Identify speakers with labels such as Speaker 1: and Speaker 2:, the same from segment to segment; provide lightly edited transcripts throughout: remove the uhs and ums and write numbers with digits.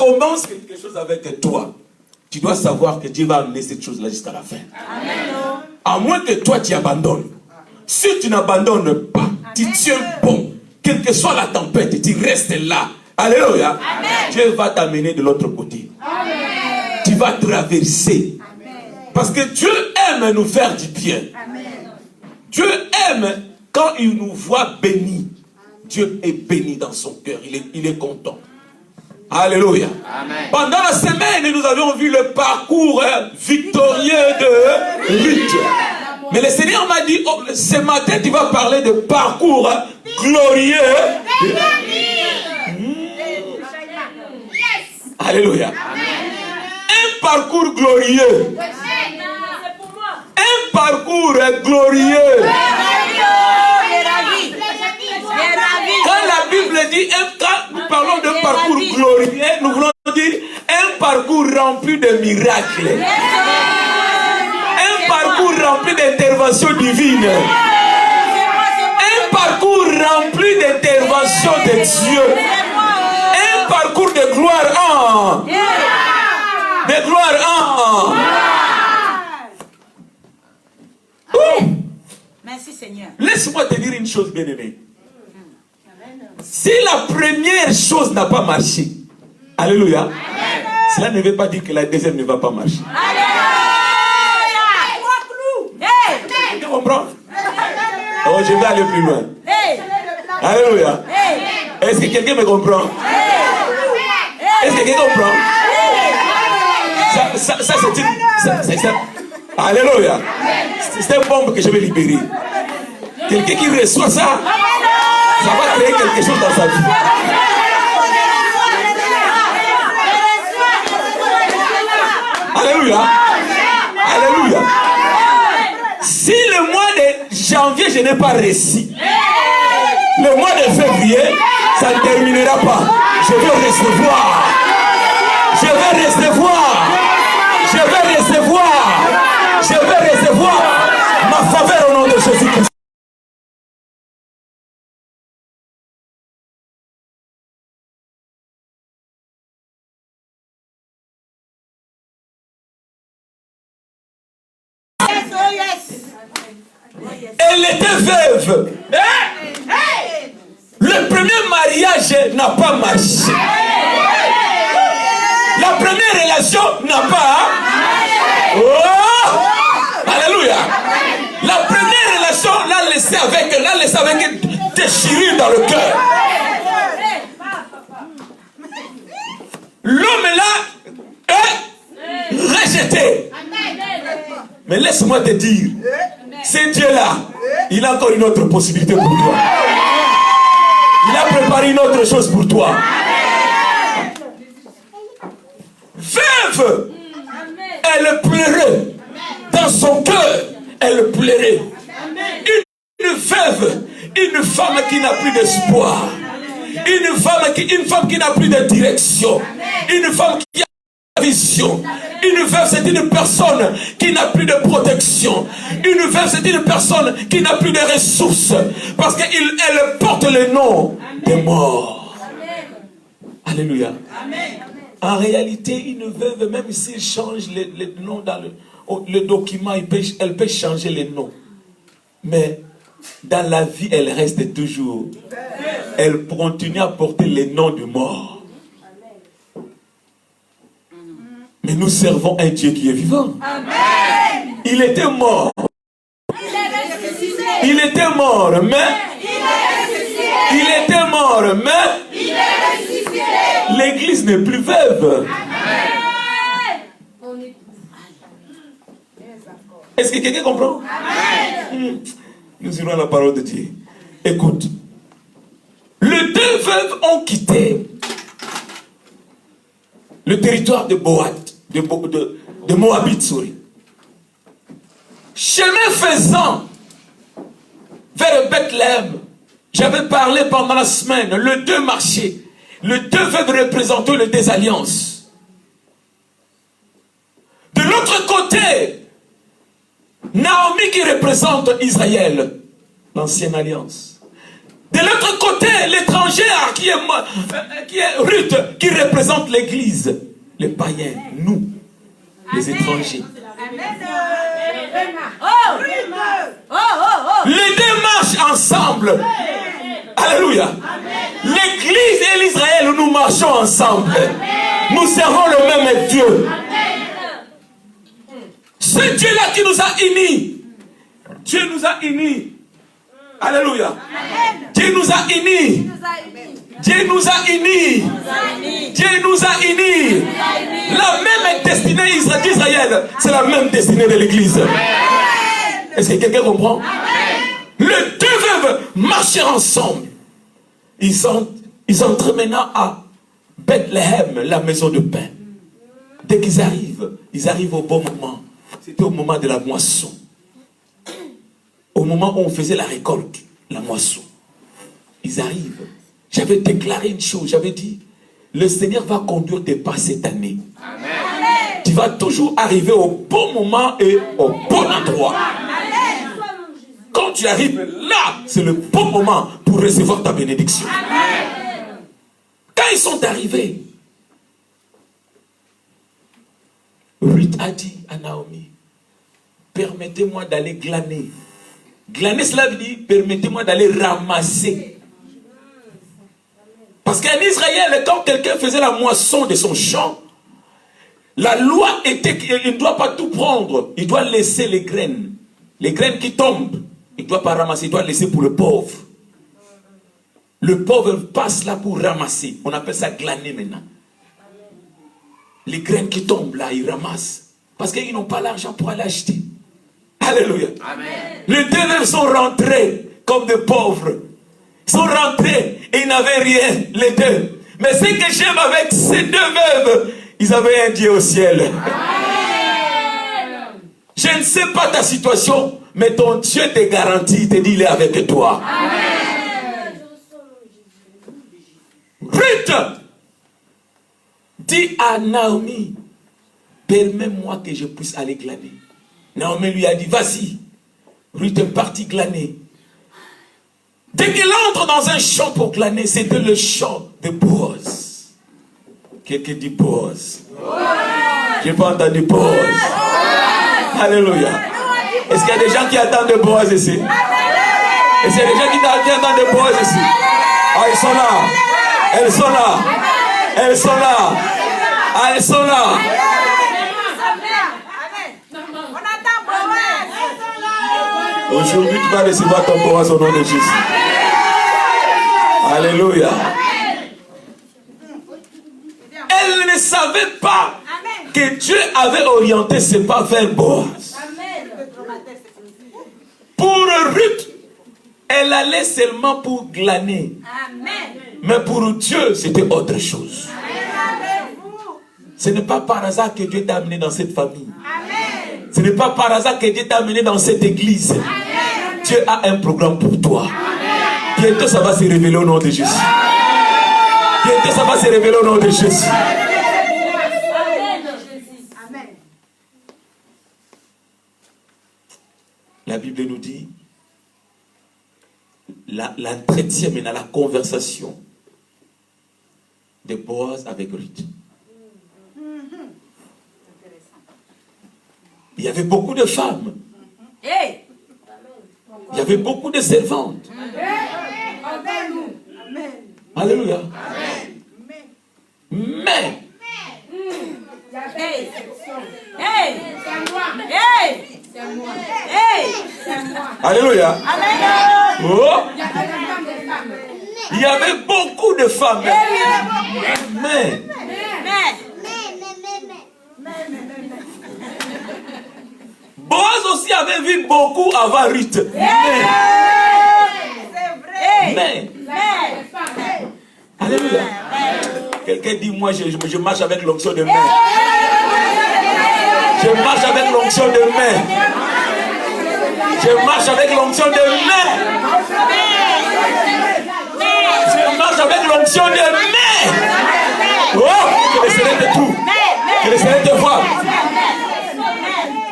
Speaker 1: commence quelque chose avec toi, tu dois savoir que Dieu va amener cette chose-là jusqu'à la fin. Amen. À moins que toi tu abandonnes. Si tu n'abandonnes pas, tu tiens bon, quelle que soit la tempête, tu restes là. Alléluia. Amen. Dieu va t'amener de l'autre côté. Amen. Tu vas traverser. Amen. Parce que Dieu aime nous faire du bien. Amen. Dieu aime quand il nous voit bénis. Dieu est béni dans son cœur. Il est content. Alléluia. Amen. Pendant la semaine, nous avions vu le parcours victorieux de Ruth. Mais le Seigneur m'a dit, oh, ce matin, tu vas parler de parcours glorieux. Alléluia. Un parcours glorieux. Un parcours glorieux. Quand la Bible dit, quand nous parlons de parcours glorieux, nous voulons dire un parcours rempli de miracles. Un parcours rempli d'interventions divines. Un parcours rempli d'interventions de Dieu. Un parcours de gloire en. De gloire en.
Speaker 2: Merci Seigneur.
Speaker 1: Laisse-moi te dire une chose, bien-aimé. Si la première chose n'a pas marché, alléluia, amen, cela ne veut pas dire que la deuxième ne va pas marcher. Tu comprends? Oh, je vais aller plus loin. Alléluia. Est-ce que quelqu'un me comprend? Est-ce que quelqu'un comprend? Ça c'est une... Alléluia. C'est une bombe que je vais libérer. Quelqu'un qui reçoit ça, ça va créer quelque chose dans sa vie. Alléluia. Alléluia. Si le mois de janvier, je n'ai pas réussi, le mois de février, ça ne terminera pas. Je vais recevoir. Je vais recevoir. Je vais recevoir. Je vais recevoir ma faveur au nom de Jésus-Christ. Elle était veuve. Le premier mariage n'a pas marché. La première relation n'a pas. Oh! Alléluia. La première relation l'a laissé avec une déchirure dans le cœur. L'homme là est rejeté. Mais laisse-moi te dire, c'est Dieu là, il a encore une autre possibilité pour toi. Il a préparé une autre chose pour toi. Veuve, elle pleurait. Dans son cœur, elle pleurait. Une veuve, une femme qui n'a plus d'espoir. Une femme qui n'a plus de direction. Une femme qui a vision. Une veuve, c'est une personne qui n'a plus de protection. Une veuve, c'est une personne qui n'a plus de ressources. Parce qu'elle porte le nom des morts. Alléluia. En réalité, une veuve, même s'il change les noms dans le document, elle peut changer les noms. Mais dans la vie, elle reste toujours. Elle continue à porter les noms de mort. Mais nous servons un Dieu qui est vivant. Amen. Il était mort. Il était mort, mais il était mort, mais l'église n'est plus veuve. Est-ce que quelqu'un comprend? Nous irons à la parole de Dieu. Écoute. Les deux veuves ont quitté le territoire de de Moabit, sorry. Chemin faisant vers Bethléem, j'avais parlé pendant la semaine, le deux marchés, le deux veuves représentant les désalliances. De l'autre côté, Naomi qui représente Israël, l'ancienne alliance. De l'autre côté, l'étrangère qui est Ruth, qui représente l'église. Les païens, nous, les étrangers. Les deux marchent ensemble. Alléluia. L'église et l'Israël, nous marchons ensemble. Nous servons le même Dieu. Ce Dieu-là qui nous a unis. Dieu nous a unis. Alléluia. Dieu nous a unis. Dieu nous a unis. Dieu nous a unis. La même destinée d'Israël, c'est la même destinée de l'église. Est-ce que quelqu'un comprend? Les deux veuves marchaient ensemble. Ils entrent maintenant à Bethléem, la maison de pain. Dès qu'ils arrivent au bon moment. C'était au moment de la moisson. Au moment où on faisait la récolte, la moisson. Ils arrivent. J'avais déclaré une chose, j'avais dit, le Seigneur va conduire tes pas cette année. Amen. Tu vas toujours arriver au bon moment et au bon endroit. Amen. Quand tu arrives là, c'est le bon moment pour recevoir ta bénédiction. Amen. Quand ils sont arrivés, Ruth a dit à Naomi, permettez-moi d'aller glaner. Glaner, cela veut dire, permettez-moi d'aller ramasser. Parce qu'en Israël, quand quelqu'un faisait la moisson de son champ, la loi était qu'il ne doit pas tout prendre. Il doit laisser les graines. Les graines qui tombent, il ne doit pas ramasser, il doit laisser pour le pauvre. Le pauvre passe là pour ramasser. On appelle ça glaner maintenant. Les graines qui tombent là, ils ramassent. Parce qu'ils n'ont pas l'argent pour aller acheter. Alléluia. Amen. Les deux veuves sont rentrés comme des pauvres. Ils sont rentrés et ils n'avaient rien, les deux. Mais ce que j'aime avec ces deux veuves, ils avaient un Dieu au ciel. Amen. Je ne sais pas ta situation, mais ton Dieu te garantit, il te dit, il est avec toi. Amen. Ruth dit à Naomi, permets-moi que je puisse aller glaner. Naomi lui a dit, vas-y. Ruth est partie glaner. Dès qu'elle entre dans un champ pour glaner, c'était le champ de Boaz. Quelqu'un dit Boaz. Je n'ai pas entendu Boaz. Alléluia. Est-ce qu'il y a des gens qui attendent de Boaz ici? Est-ce qu'il y a des gens qui attendent de Boaz ici? Ah, ils sont là. Elles sont là. Elles sont là. Ah, elles sont là. Aujourd'hui, tu vas recevoir ton Boaz au nom de Jésus. Alléluia. Elle ne savait pas que Dieu avait orienté ses pas vers Boaz. Pour Ruth, elle allait seulement pour glaner. Mais pour Dieu, c'était autre chose. Ce n'est pas par hasard que Dieu t'a amené dans cette famille. Ce n'est pas par hasard que Dieu t'a amené dans cette église. Amen. Dieu a un programme pour toi. Amen. Bientôt ça va se révéler au nom de Jésus. Bientôt ça va se révéler au nom de Jésus. Amen. La Bible nous dit l'entretien maintenant, la conversation de Boaz avec Ruth. Il y avait beaucoup de femmes. Il y avait beaucoup de servantes. Alléluia. Mais alléluia. Oh. Il y avait beaucoup de femmes. Mais Boaz aussi avait vu beaucoup avant Ruth. Mais alléluia. Quelqu'un dit, moi je marche avec l'onction de main. Je marche avec l'onction de main. Je marche avec l'onction de main. Je marche avec l'onction de main. Oh, que le Seigneur te trouve. Que le Seigneur te voit.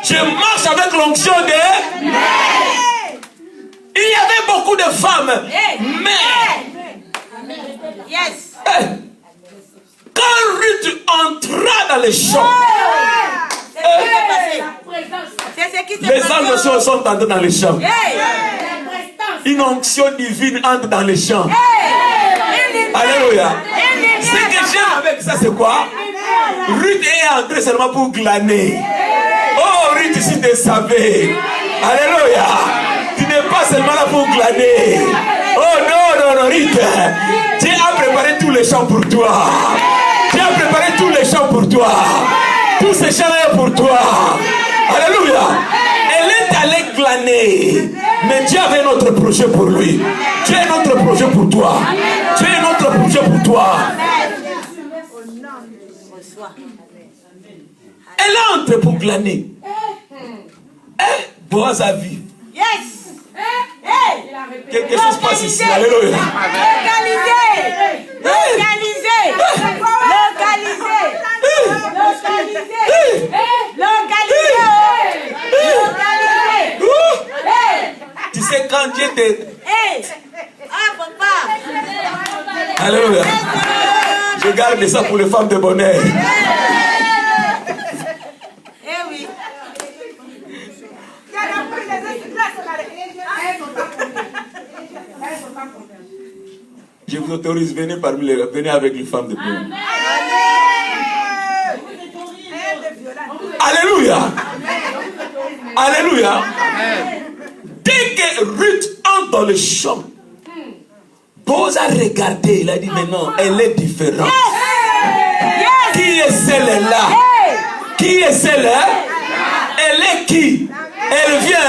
Speaker 1: Je marche avec l'onction de main. Il y avait beaucoup beaucoup de femmes. Mais quand Ruth entra dans les champs, les anges sont entrés dans les champs. Une onction divine entre dans les champs. Alléluia. Ce que j'aime avec ça, c'est quoi? Ruth est entrée seulement pour glaner. Oh, Ruth, si tu savais. Alléluia. Tu n'es pas seulement là pour glaner. Oh non, Ruth. Dieu a préparé tous les champs pour toi. Dieu a préparé tous les champs pour toi. Tous ces champs-là pour toi. Alléluia. Elle est allée glaner. Mais Dieu avait un autre projet pour lui. Dieu a un autre projet pour toi. Dieu a un autre projet pour toi. Elle entre pour glaner. Boaz a vu. Quelque chose passe ici. Alléluia. Tu sais quand Dieu te... Alléluia. Je garde ça pour les femmes de bonheur. Je vous autorise, venez avec les femmes de bonheur. Alléluia. Alléluia. Dès que Ruth entre dans le champ, Boaz a regardé, il a dit mais non, elle est différente. Qui est celle-là? Qui est celle-là? Elle est qui? Elle vient,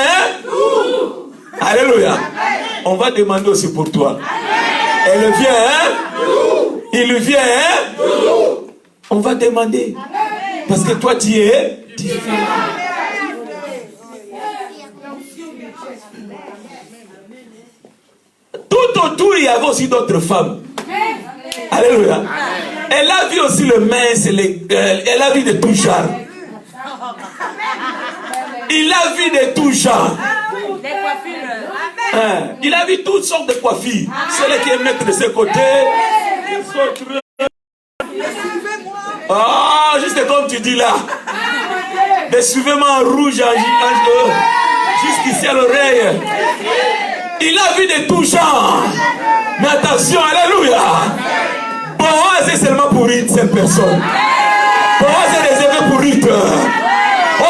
Speaker 1: Alléluia. On va demander aussi pour toi. Elle vient, il vient, on va demander. Parce que toi tu es différent. Tout autour, il y avait aussi d'autres femmes. Alléluia. Elle a vu aussi le mince, elle a vu de tout genre. Il a vu de tout genre. Il a vu toutes sortes de coiffures. Celle qui est mettre de ses côtés. Ah, juste comme tu dis là. Des sous-vêtements rouges jusqu'ici à l'oreille. Il a vu de tout genre. Mais attention, alléluia. Boaz est seulement pour une seule personne. Boaz est réservé pour Ruth.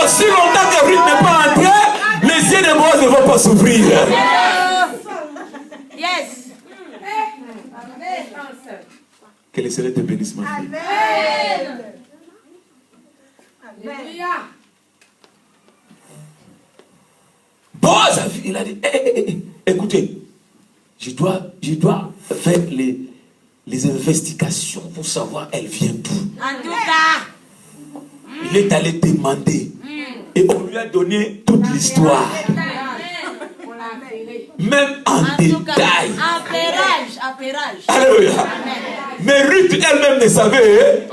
Speaker 1: Aussi longtemps que Ruth n'est pas entrée, les yeux de Boaz ne vont pas s'ouvrir. Yes. Que le Seigneur te bénisse, ma fille. Alléluia. Boaz a vu, il a dit, écoutez, je dois faire les investigations pour savoir elle vient d'où. En tout cas. Il est allé demander et on lui a donné toute l'histoire. Même en détail. Apérage. Alléluia. Mais Ruth elle-même ne savait.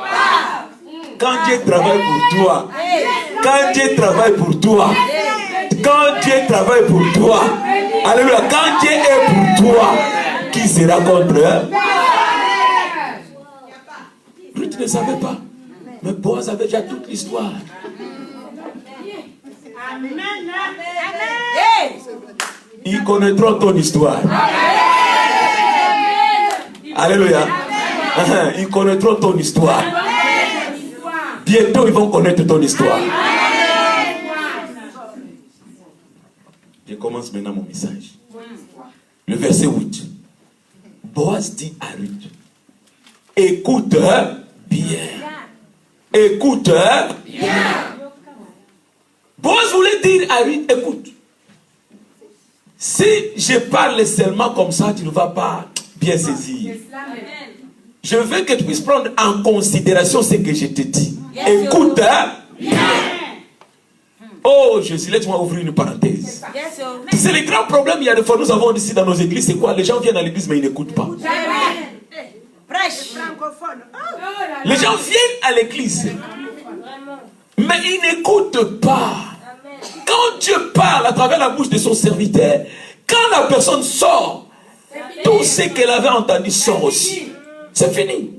Speaker 1: Quand Dieu travaille pour toi, quand Dieu travaille pour toi, quand Dieu travaille pour toi, alléluia, quand Dieu est pour toi, qui sera contre? Ruth ne savait pas. Mais Boaz avait déjà toute l'histoire. Ils connaîtront ton histoire. Alléluia. Ils connaîtront ton histoire. Bientôt, ils vont connaître ton histoire. Je commence maintenant mon message. Le verset 8. Boaz dit à Ruth, écoute bien. Écoute bien. Boaz voulait dire à Ruth, écoute. Si je parle seulement comme ça, tu ne vas pas bien saisir. Je veux que tu puisses prendre en considération ce que je te dis. Écoute bien. Oh Jésus, laisse-moi ouvrir une parenthèse. C'est le grand problème il y a des fois nous avons ici dans nos églises, c'est quoi? Les gens viennent à l'église mais ils n'écoutent pas. Les gens viennent à l'église mais ils n'écoutent pas. Quand Dieu parle à travers la bouche de son serviteur, quand quand la personne sort, tout ce qu'elle avait entendu sort aussi. C'est fini.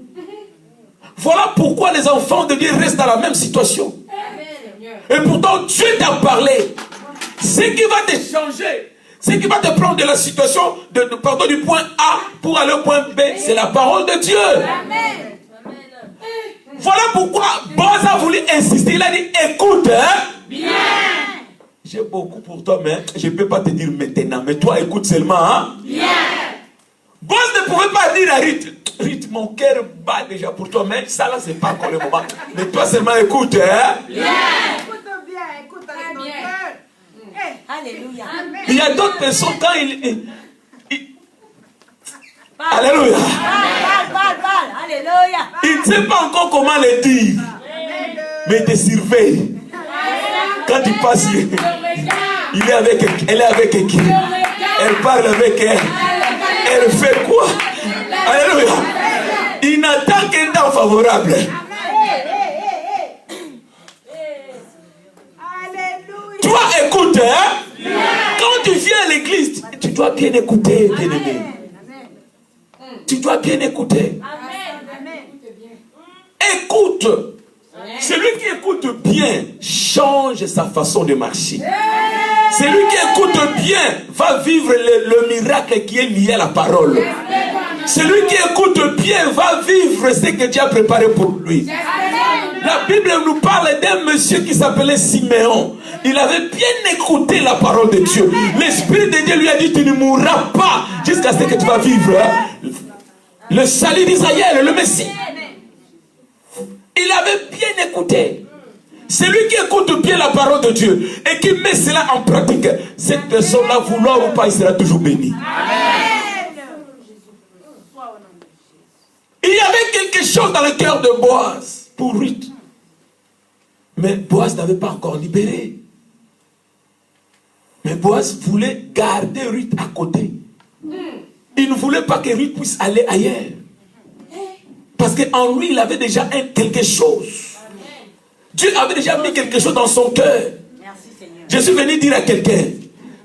Speaker 1: Voilà pourquoi les enfants de Dieu restent dans la même situation. Et pourtant, Dieu t'a parlé. Ce qui va te changer, ce qui va te prendre de la situation, du point A pour aller au point B, c'est la parole de Dieu. Amen. Voilà pourquoi Boaz a voulu insister. Il a dit, écoute, bien. J'ai beaucoup pour toi, mais je ne peux pas te dire maintenant. Mais toi, écoute seulement. Hein? Bien. Boaz ne pouvait pas dire à Ruth, Ruth, mon cœur bat déjà pour toi, mais ça là, c'est pas encore le moment. Mais toi seulement écoute. Hein? Bien. Écoute bien, écoute avec ton cœur. Alléluia. Il y a d'autres personnes quand Alléluia. Alléluia. Il ne sait pas encore comment le dire. Mais il te surveille. Quand tu passes, il est avec, elle est avec qui? Elle parle avec elle. Elle fait quoi? Alléluia. Il n'attend qu'un temps favorable. Toi, écoute, hein? Quand tu viens à l'église, tu dois bien écouter, bien-aimé. Tu dois bien écouter. Écoute. Celui qui écoute bien change sa façon de marcher. Celui qui écoute bien va vivre le miracle qui est lié à la parole. Celui qui écoute bien va vivre ce que Dieu a préparé pour lui. La Bible nous parle d'un monsieur qui s'appelait Siméon. Il avait bien écouté la parole de Dieu. L'Esprit de Dieu lui a dit, tu ne mourras pas jusqu'à ce que tu vas vivre le salut d'Israël, le Messie. Il avait bien écouté. Celui qui écoute bien la parole de Dieu et qui met cela en pratique, cette personne-là, vouloir ou pas, il sera toujours béni. Amen. Il y avait quelque chose dans le cœur de Boaz pour Ruth. Mais Boaz n'avait pas encore libéré. Mais Boaz voulait garder Ruth à côté. Il ne voulait pas que Ruth puisse aller ailleurs. Parce qu'en lui, il avait déjà quelque chose. Dieu avait déjà mis quelque chose dans son cœur. Je suis venu dire à quelqu'un,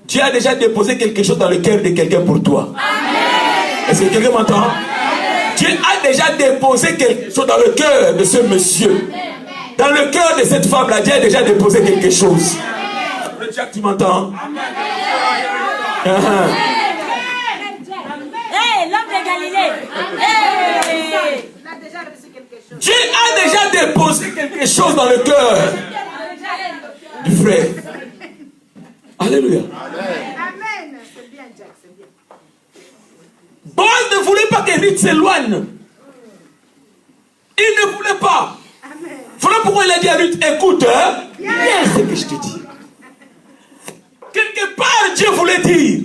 Speaker 1: Dieu a déjà déposé quelque chose dans le cœur de quelqu'un pour toi. Est-ce que quelqu'un m'entend? Dieu a déjà déposé quelque chose dans le cœur de ce monsieur. Dans le cœur de cette femme-là, Dieu a déjà déposé quelque chose. Jack, tu m'entends?
Speaker 2: L'homme de Galilée.
Speaker 1: Dieu a déjà déposé quelque chose dans le cœur du frère. Alléluia. Amen. C'est bien, Jack, c'est bien. Boaz ne voulait pas que Ruth s'éloigne. Il ne voulait pas. Voilà pourquoi il a dit à Ruth, écoute, bien ce que je te dis. Quelque part, Dieu voulait dire,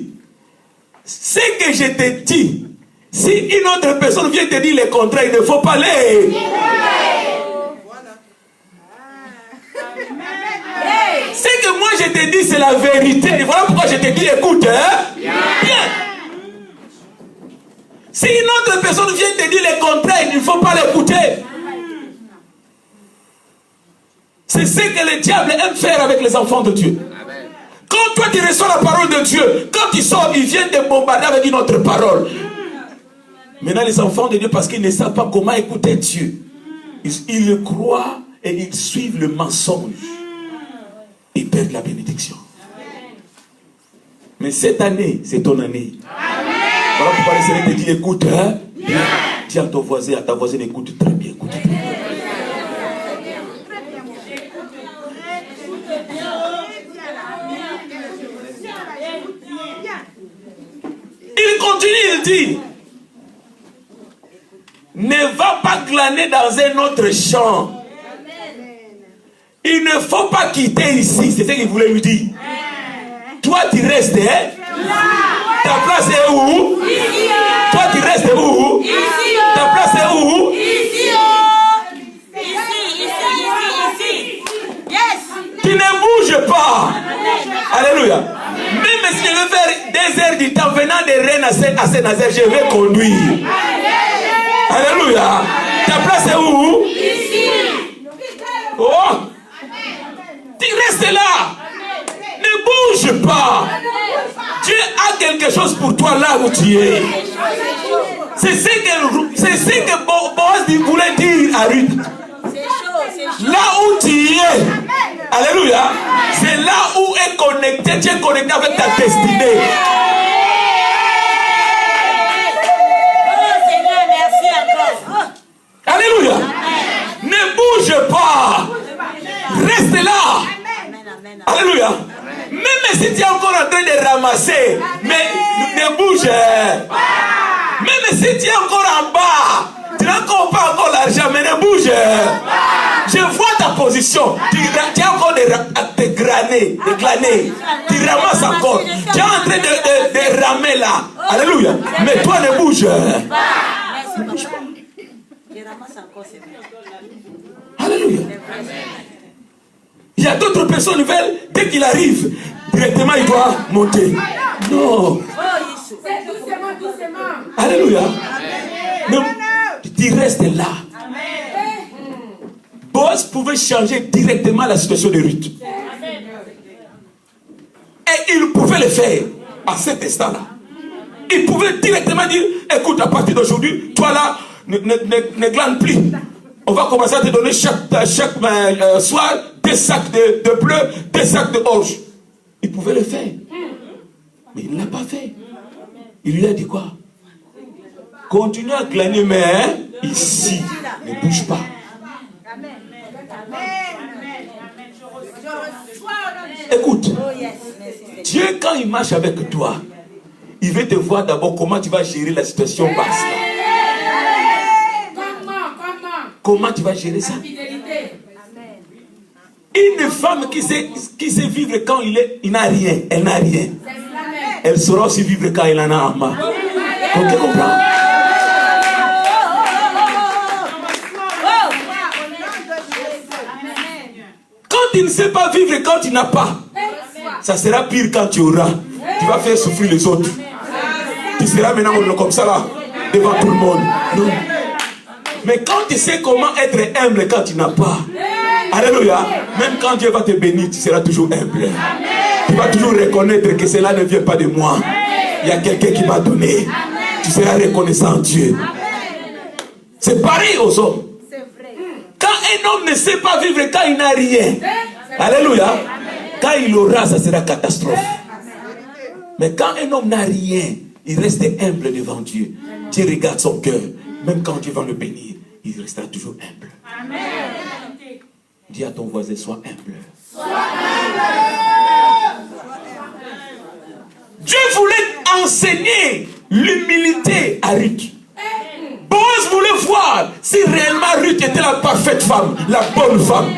Speaker 1: ce que je te dis, si une autre personne vient te dire le contraire, il ne faut pas aller. Ce que moi je te dis, c'est la vérité. Et voilà pourquoi je te dis, écoute, bien. Si une autre personne vient te dire le contraire, il ne faut pas l'écouter. C'est ce que le diable aime faire avec les enfants de Dieu. Quand toi tu reçois la parole de Dieu, quand tu sors, ils viennent te bombarder avec une autre parole. Maintenant les enfants de Dieu, parce qu'ils ne savent pas comment écouter Dieu, ils le croient et ils suivent le mensonge. Ils perdent la bénédiction. Mais cette année, c'est ton année. Voilà pourquoi le Seigneur te dit, écoute, hein? Dis à ton voisin, à ta voisine, écoute très bien, écoute. Il continue, il dit, ne va pas glaner dans un autre champ. Il ne faut pas quitter ici, c'est ce qu'il voulait lui dire. Toi tu restes, hein? Ta place est où? Ici. Toi tu restes où? Ici. Ta place est où? Ici. Ici. Yes. Tu ne bouges pas. Alléluia. Même si je veux faire 2 heures du temps venant de Rennes à Saint-Nazaire, je vais conduire. Alléluia. Ta place est où? Ici. Oh. Tu restes là. Ne bouge pas. Dieu a quelque quelque chose pour toi là où tu es. C'est ce que Boaz voulait dire à Ruth. Là où tu es, alléluia, c'est là où est connecté, tu es connecté avec ta destinée. Alléluia. Ne bouge pas. Reste là. Alléluia. Même si tu es encore en train de ramasser, mais ne bouge. Même si tu es encore en bas, tu n'as encore pas encore l'argent, mais ne bouge. Je vois ta position. Tu as encore des glaner. Tu ramasses encore. Tu es en train de ramer là. Alléluia. Mais toi ne bouge. Alléluia. Il y a d'autres personnes qui veulent, dès qu'il arrive, directement il doit monter. Non. Alléluia. Mais tu restes là. Boaz pouvait changer directement la situation de Ruth. Et il pouvait le faire à cet instant-là. Il pouvait directement dire, écoute, à partir d'aujourd'hui, toi là, ne glane plus. On va commencer à te donner chaque soir 2 sacs de bleu, 2 sacs de orge. Il pouvait le faire. Mais il ne l'a pas fait. Il lui a dit quoi? Continue à glaner, mais ici, ne bouge pas. Écoute, Dieu, quand il marche avec toi, il veut te voir d'abord comment tu vas gérer la situation basse. Comment tu vas gérer ça? Une femme qui sait vivre quand il n'a rien, elle n'a rien. Elle saura aussi vivre quand il en a en main. Ok, comprends? Quand tu ne sais pas vivre quand tu n'as pas, ça sera pire quand tu auras. Tu vas faire souffrir les autres. Tu seras maintenant comme ça là, devant tout le monde. Non. Mais quand tu sais comment être humble quand tu n'as pas, alléluia, même quand Dieu va te bénir, tu seras toujours humble. Tu vas toujours reconnaître que cela ne vient pas de moi. Il y a quelqu'un qui m'a donné. Tu seras reconnaissant à Dieu. C'est pareil aux hommes. Quand un homme ne sait pas vivre quand il n'a rien, alléluia, quand il aura, ça sera catastrophe. Mais quand un homme n'a rien, il reste humble devant Dieu. Dieu regarde son cœur. Même quand Dieu va le bénir, il restera toujours humble. Amen. Dis à ton voisin, sois humble. Sois humble. Dieu voulait enseigner l'humilité à Ruth. Boaz voulait voir si réellement Ruth était la parfaite femme, la bonne femme.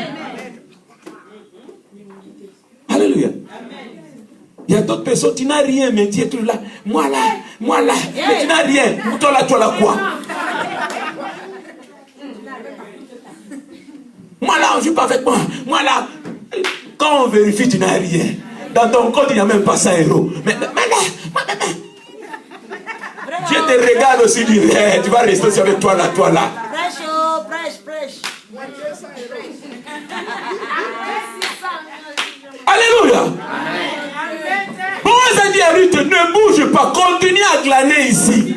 Speaker 1: Alléluia. Il y a d'autres personnes, tu n'as rien, mais tu es toujours là. Moi là, mais tu n'as rien. Toi là, tu as quoi? Moi là, on ne joue pas avec moi. Moi là, quand on vérifie, tu n'as rien. Dans ton compte, il n'y a même pas 100 €. Mais Dieu te regarde aussi, dit, hey, tu vas rester aussi avec toi là. Prêche. Alléluia. Boaz a dit à Ruth, ne bouge pas, continue à glaner ici.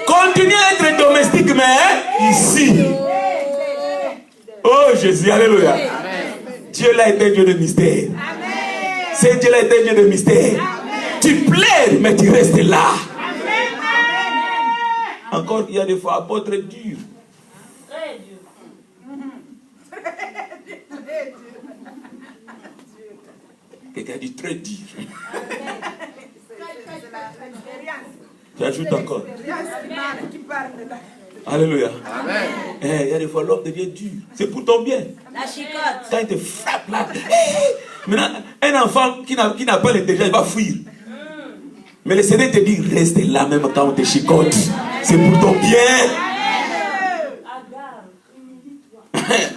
Speaker 1: Continue à être domestique, mais ici. Oh Jésus, alléluia. Dieu là est un Dieu de mystère. C'est Dieu là est un Dieu de mystère. Tu plaides, mais tu restes là. Encore, il y a des fois, apôtre dur. Très dur. Quelqu'un dit très dur. Tu ajoutes encore. Alléluia. Amen. Il y a des fois l'homme devient dur. C'est pour ton bien. La chicotte. Quand il te frappe là. Maintenant, un enfant qui n'a pas l'intelligence, il va fuir. Mais le Seigneur te dit, reste là même quand on te chicote. C'est pour ton bien. Amen.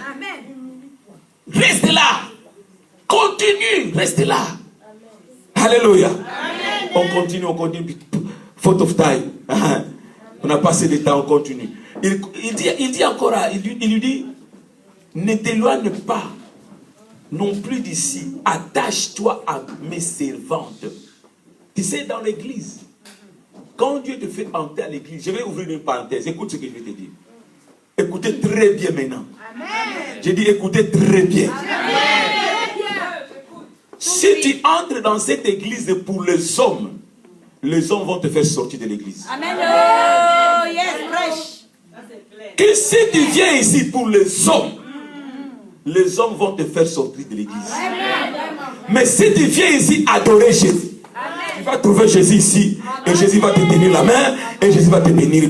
Speaker 1: Reste là. Continue. Reste là. Alléluia. On continue. Faute of time. On a passé du temps, on continue. Il dit encore, il lui dit, ne t'éloigne pas non plus d'ici. Attache-toi à mes servantes. Tu sais, dans l'église, quand Dieu te fait entrer à l'église, je vais ouvrir une parenthèse, écoute ce que je vais te dire. Écoutez très bien maintenant. J'ai dit écoutez très bien. Si tu entres dans cette église pour les hommes vont te faire sortir de l'église.
Speaker 2: Amen. Oh, yes, fresh.
Speaker 1: Que si tu viens ici pour les hommes vont te faire sortir de l'église. Mais si tu viens ici adorer Jésus, tu vas trouver Jésus ici, et Jésus va te tenir la main, et Jésus va te bénir.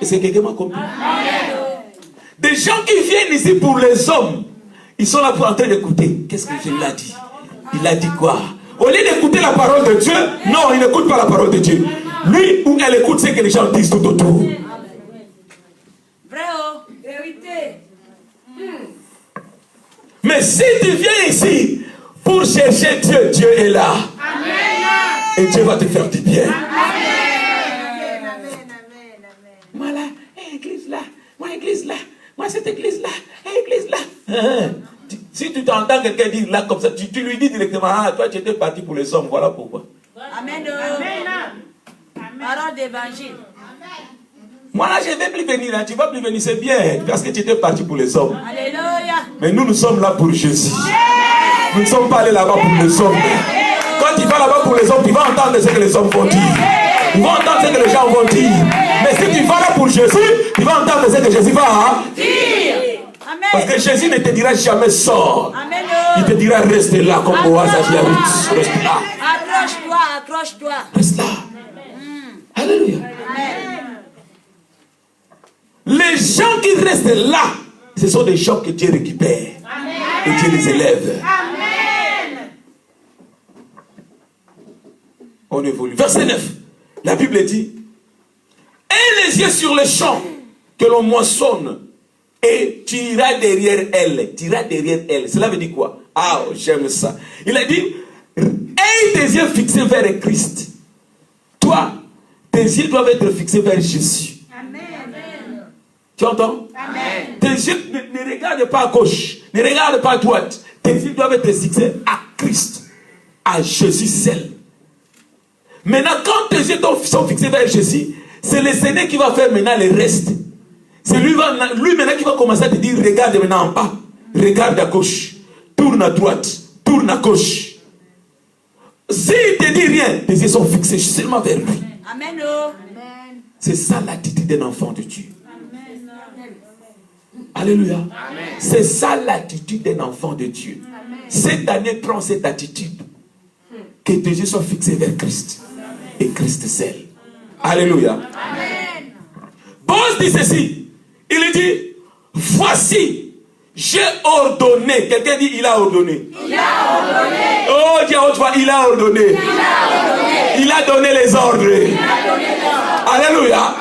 Speaker 1: Est-ce que quelqu'un m'a compris? Des gens qui viennent ici pour les hommes, ils sont là pour en train d'écouter. Qu'est-ce que Jésus a dit? Il a dit quoi? Au lieu d'écouter la parole de Dieu, non, il n'écoute pas la parole de Dieu. Lui ou elle écoute ce que les gens disent tout autour.
Speaker 2: Vrai, oh, vérité.
Speaker 1: Mais si tu viens ici pour chercher Dieu, Dieu est là.
Speaker 2: Amen.
Speaker 1: Et Dieu va te faire du bien. Moi là, église là, moi église là, moi cette église là, église là. Si tu t'entends quelqu'un dire là comme ça, tu lui dis directement, ah toi tu étais parti pour les hommes, voilà pourquoi.
Speaker 2: Amen. Parole d'évangile.
Speaker 1: Moi là je ne vais plus venir, hein. Tu ne vas plus venir, c'est bien, parce que tu étais parti pour les hommes.
Speaker 2: Alléluia.
Speaker 1: Mais nous sommes là pour Jésus. Nous ne sommes pas allés là-bas pour les hommes. Quand tu vas là-bas pour les hommes, tu vas entendre ce que les hommes vont dire. Tu vas entendre ce que les gens vont dire. Mais si tu vas là pour Jésus, tu vas entendre ce que Jésus va dire. Parce que Jésus ne te dira jamais sors.
Speaker 2: Amen.
Speaker 1: Il te dira reste là comme Boaz a dit à Ruth. Reste là.
Speaker 2: Accroche-toi.
Speaker 1: Reste là. Alléluia. Les gens qui restent là, ce sont des gens que Dieu récupère. Et Dieu les élève. On évolue. Verset 9. La Bible dit: aie les yeux sur les champs que l'on moissonne et tu iras derrière elle. Tu iras derrière elle. Cela veut dire quoi? Ah, j'aime ça. Il a dit: aie tes yeux fixés vers Christ. Toi, tes yeux doivent être fixés vers Jésus. Amen. Tu entends? Amen. Tes yeux ne regardent pas à gauche, ne regardent pas à droite. Tes yeux doivent être fixés à Christ, à Jésus seul. Maintenant, quand tes yeux sont fixés vers Jésus, c'est le Seigneur qui va faire maintenant le reste. C'est lui maintenant qui va commencer à te dire: regarde maintenant en bas, regarde à gauche, tourne à droite, tourne à gauche. S'il ne te dit rien, tes yeux sont fixés seulement vers lui.
Speaker 2: Amen.
Speaker 1: C'est ça l'attitude d'un enfant de Dieu. Alléluia. C'est ça l'attitude d'un enfant de Dieu. Cette année, prends cette attitude. Que tes yeux soient fixés vers Christ. Et Christ seul. Alléluia. Amen. Boaz dit ceci. Il dit: voici, j'ai ordonné. Quelqu'un dit: il a ordonné. Il a ordonné. Oh, dis à haute voix: il a ordonné. Il a ordonné. Il a donné les ordres. Il a donné les ordres. Alléluia.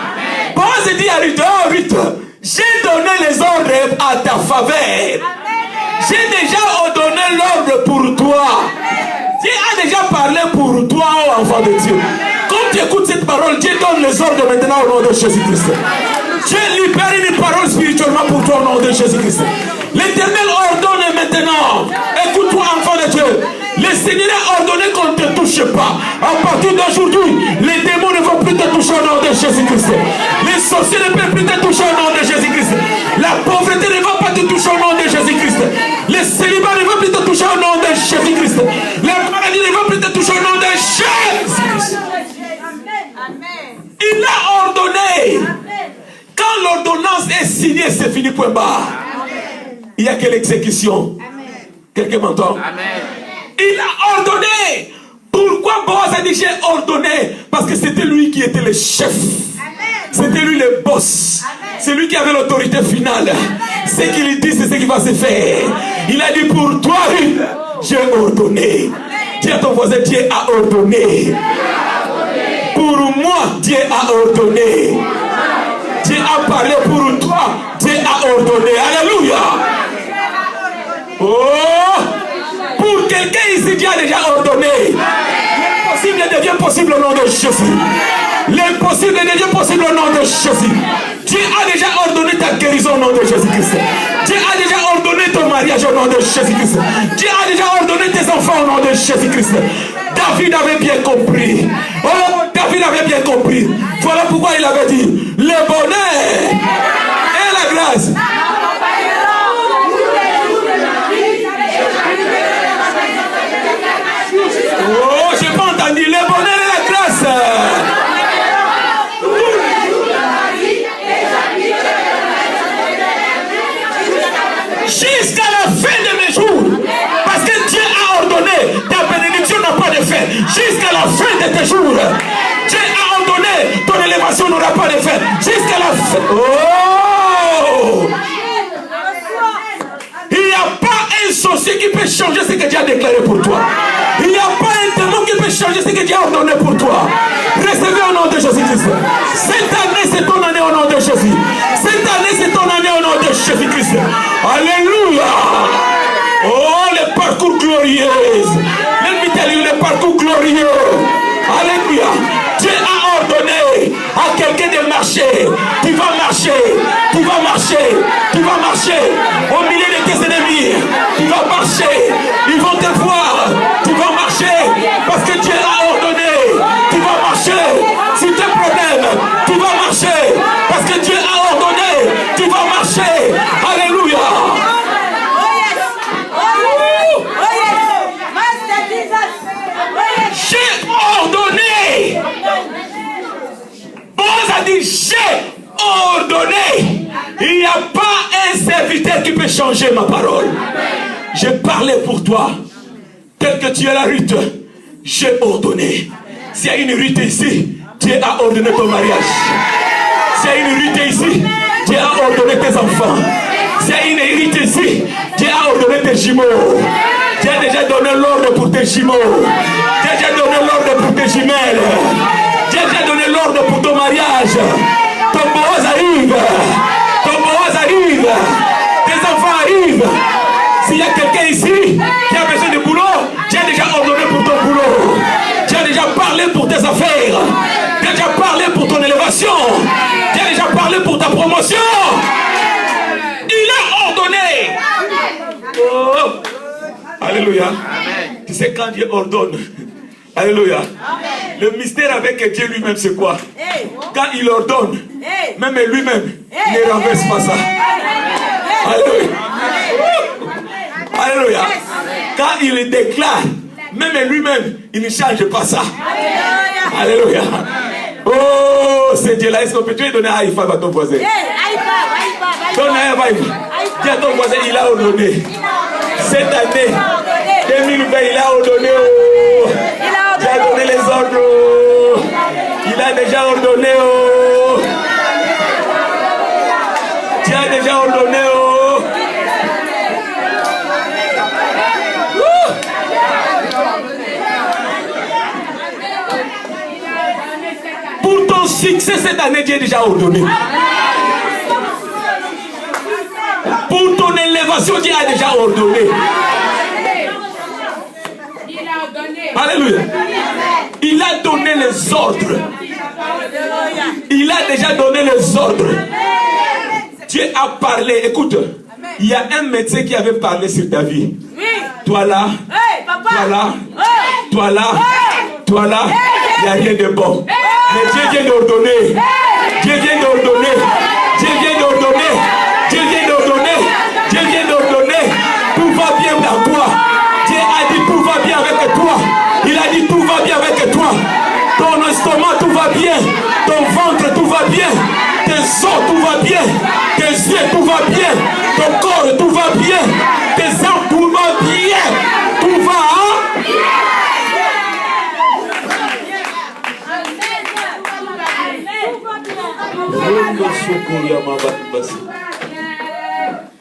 Speaker 1: Boaz dit à Ruth: oh Ruth, j'ai donné les ordres à ta faveur. Amen. J'ai déjà ordonné l'ordre pour toi. Dieu a déjà parlé pour toi, oh enfant de Dieu. Quand tu écoutes cette parole, Dieu donne les ordres maintenant au nom de Jésus-Christ. Dieu libère une parole spirituellement pour toi au nom de Jésus-Christ. L'Éternel ordonne maintenant. Écoute-toi, enfant de Dieu. Le Seigneur a ordonné qu'on ne te touche pas. À partir d'aujourd'hui, les démons ne vont plus te toucher au nom de Jésus-Christ. Les sorciers ne peuvent plus te toucher au nom de Jésus-Christ. La pauvreté ne va pas te toucher au nom de Jésus-Christ. Le célibat ne va plus te toucher au nom de Jésus-Christ. La maladie ne va plus te toucher au nom de Jésus-Christ. Il a ordonné. Quand l'ordonnance est signée, c'est fini, point barre. Il n'y a que l'exécution. Quelqu'un m'entend? Il a ordonné. Pourquoi Boaz a dit j'ai ordonné? Parce que c'était lui qui était le chef. C'était lui le boss. C'est lui qui avait l'autorité finale. Ce qu'il dit, c'est ce qui va se faire. Il a dit: pour toi, j'ai ordonné. Dis à ton voisin: Dieu a ordonné. Pour moi, Dieu a ordonné. Dieu a parlé pour toi. Dieu a ordonné. Alléluia. Oh! Pour quelqu'un ici, Dieu a déjà ordonné. L'impossible devient possible au nom de Jésus. L'impossible devient possible au nom de Jésus. Dieu a déjà ordonné ta guérison au nom de Jésus-Christ. Dieu a déjà ordonné ton mariage au nom de Jésus-Christ. Dieu a déjà ordonné tes enfants au nom de Jésus-Christ. David avait bien compris. Oh, David avait bien compris. Voilà pourquoi il avait dit, le bonheur et la grâce. Oh, j'ai pas entendu, le bonheur et la grâce. Jusqu'à la fin de mes jours. Parce que Dieu a ordonné, ta bénédiction n'a pas de fin. Jusqu'à la fin de tes jours. Dieu a ordonné, ton élévation n'aura pas de fin. Jusqu'à la fin. Oh! Il n'y a pas un sorcier qui peut changer ce que Dieu a déclaré pour toi. Il n'y a pas un démon qui peut changer ce que Dieu a ordonné pour toi. Recevez au nom de Jésus-Christ. Cette année, c'est ton année au nom de Jésus. Cette année, c'est ton année au nom de Jésus-Christ. Alléluia. Oh, le parcours glorieux. Let me tell you, le parcours glorieux. Alléluia. Dieu a ordonné à quelqu'un de marcher. Tu vas marcher. Tu vas marcher. Tu vas marcher. Au milieu de tes ennemis. Tu vas marcher. Ils vont te voir. Tu vas marcher. Parce que Dieu a ordonné. Tu vas marcher. Si tu as un problème, tu vas marcher. Parce que Dieu a ordonné. Tu vas marcher. Alléluia. J'ai ordonné. Boaz a dit, j'ai ordonné. Il n'y a pas un serviteur qui peut changer ma parole. J'ai parlé pour toi. Tel que tu es la Ruth, j'ai ordonné. S'il y a une Ruth ici, Dieu a ordonné ton mariage. S'il y a une Ruth ici, Dieu a ordonné tes enfants. S'il y a une Ruth ici, Dieu a ordonné tes jumeaux. Dieu a déjà donné l'ordre pour tes jumeaux. Dieu a déjà donné l'ordre pour tes jumelles. Dieu a déjà donné l'ordre pour ton mariage. Ton Boaz arrive. Ton Boaz arrive. Tes enfants arrivent. S'il y a quelqu'un ici qui a besoin de boulot, Dieu a déjà ordonné pour ton boulot. Dieu a déjà parlé pour tes affaires. Dieu a déjà parlé pour ton élévation. Dieu a déjà parlé pour ta promotion. Il a ordonné. Oh. Alléluia. Amen. Tu sais quand Dieu ordonne. Alléluia. Amen. Le mystère avec Dieu lui-même c'est quoi? Quand il ordonne, même lui-même, il ne renverse pas ça. Alléluia. Alléluia. Quand il déclare, même lui-même, il ne change pas ça. Alléluia. Oh, c'est Dieu là. Est-ce qu'on peut te donner un high five à ton voisin? Donne un high five. Dis à ton voisin, il a ordonné. Cette année 2020, il a ordonné. Oh. Il a donné les ordres. Oh. Il a déjà ordonné. Oh. Tu as déjà ordonné. Oh. Pour ton succès cette année, Dieu a déjà ordonné. Pour ton élévation, Dieu a déjà ordonné. Alléluia. Il a donné les ordres. Il a déjà donné les ordres. Dieu a parlé. Écoute, il y a un médecin qui avait parlé sur ta vie. Toi là, toi là, toi là, toi là, il n'y a rien de bon. Mais Dieu vient d'ordonner. Dieu vient d'ordonner. Dieu vient d'ordonner. Dieu vient d'ordonner. Dieu vient d'ordonner. Tout va bien dans toi. Dieu a dit tout va bien avec toi. Il a dit tout va bien avec toi. Ton estomac tout va bien. Ton ventre tout va bien. Tes os tout va bien. Tes yeux tout va bien. Ton corps tout va bien. Tes âmes tout va bien. Tout va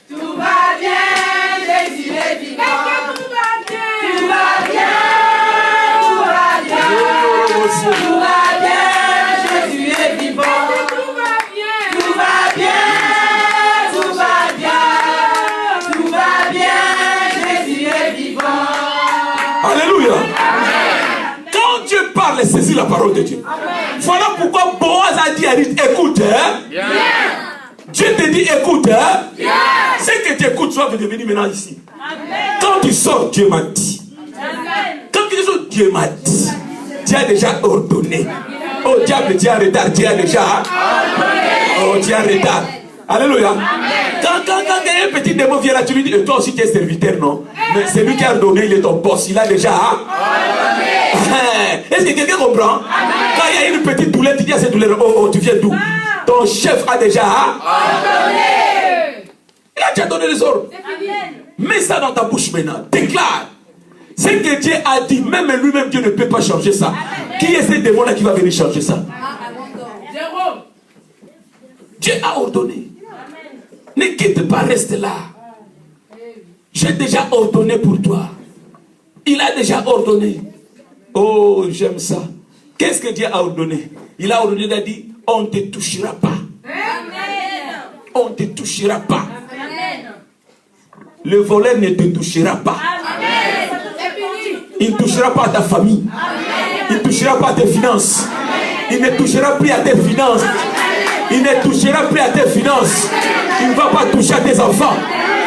Speaker 3: Tout va bien, Jésus est vivant. Tout va bien, tout va bien, tout va bien, tout va bien, Jésus est vivant. Tout va bien, tout va bien, tout va bien, tout va bien, Jésus est vivant.
Speaker 1: Alléluia. Quand Dieu parle, saisis la parole de Dieu. Voilà pourquoi Boaz a dit à Ruth, écoute, hein? Dieu te dit, écoute, hein? Ce que tu écoutes, tu vas devenir maintenant ici. Quand tu sors, Dieu m'a dit. Quand tu sors, Dieu m'a dit. Dieu a déjà ordonné. Oh diable, Dieu a retard. Dieu a déjà. Oh Dieu a retard. Alléluia. Quand un petit démon vient là, tu lui dis, toi aussi tu es serviteur, non? Mais c'est lui qui a ordonné, il est ton boss. Il a déjà. Est-ce que quelqu'un comprend? Quand il y a une petite douleur, tu dis à cette douleur, oh, tu viens d'où? Ton chef a déjà. Il a déjà donné les ordres. Mets ça dans ta bouche maintenant. Déclare. Ce que Dieu a dit, même lui-même, Dieu ne peut pas changer ça. Qui est ce démon-là qui va venir changer ça? Dieu a ordonné. Ne quitte pas, reste là. J'ai déjà ordonné pour toi. Il a déjà ordonné. Oh, j'aime ça. Qu'est-ce que Dieu a ordonné? Il a ordonné, il a dit, on ne te touchera pas. On ne te touchera pas. Le voleur ne te touchera pas. Il ne touchera pas à ta famille. Il ne touchera pas à tes finances. Il ne touchera plus à tes finances. Il ne touchera plus à tes finances. Il ne va pas toucher à tes enfants.